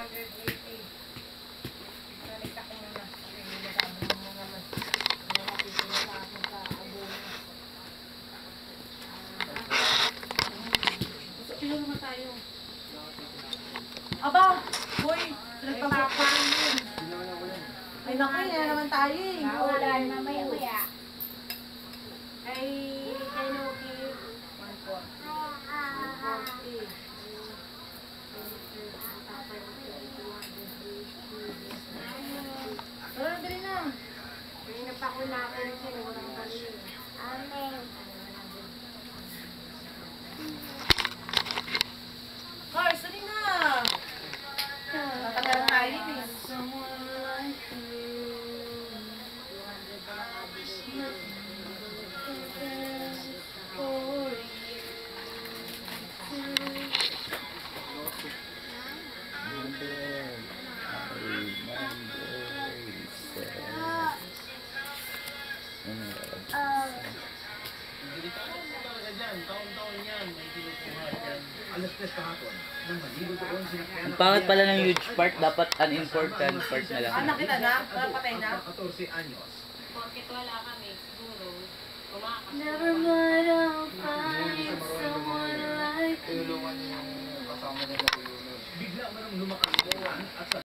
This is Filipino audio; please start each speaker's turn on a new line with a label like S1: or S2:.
S1: 180. Nalita ko muna. Kasi nilagabang mo naman. Nalapit ko sa akin sa abono. Ilan naman tayo? Aba! Hoy! Nagpapapaan yun. Ay naku, yan naman tayo eh.
S2: Naulan, mamaya-maya.
S1: Kay Noki, 140. 140. Pero nabili na. May napakunakan siya, walang bali.
S2: Amen.
S1: Cars, dali na. Natagalan tayo eh.
S3: Ang pangat pala ng huge part, dapat unimportant part na lang.
S1: Nakita na? Wala patay na?
S4: 14 anyos.
S5: Porket wala kami, siguro, kumakas.
S2: Never mind, I'll find someone like you.
S4: Bigla mo nang lumakas at sa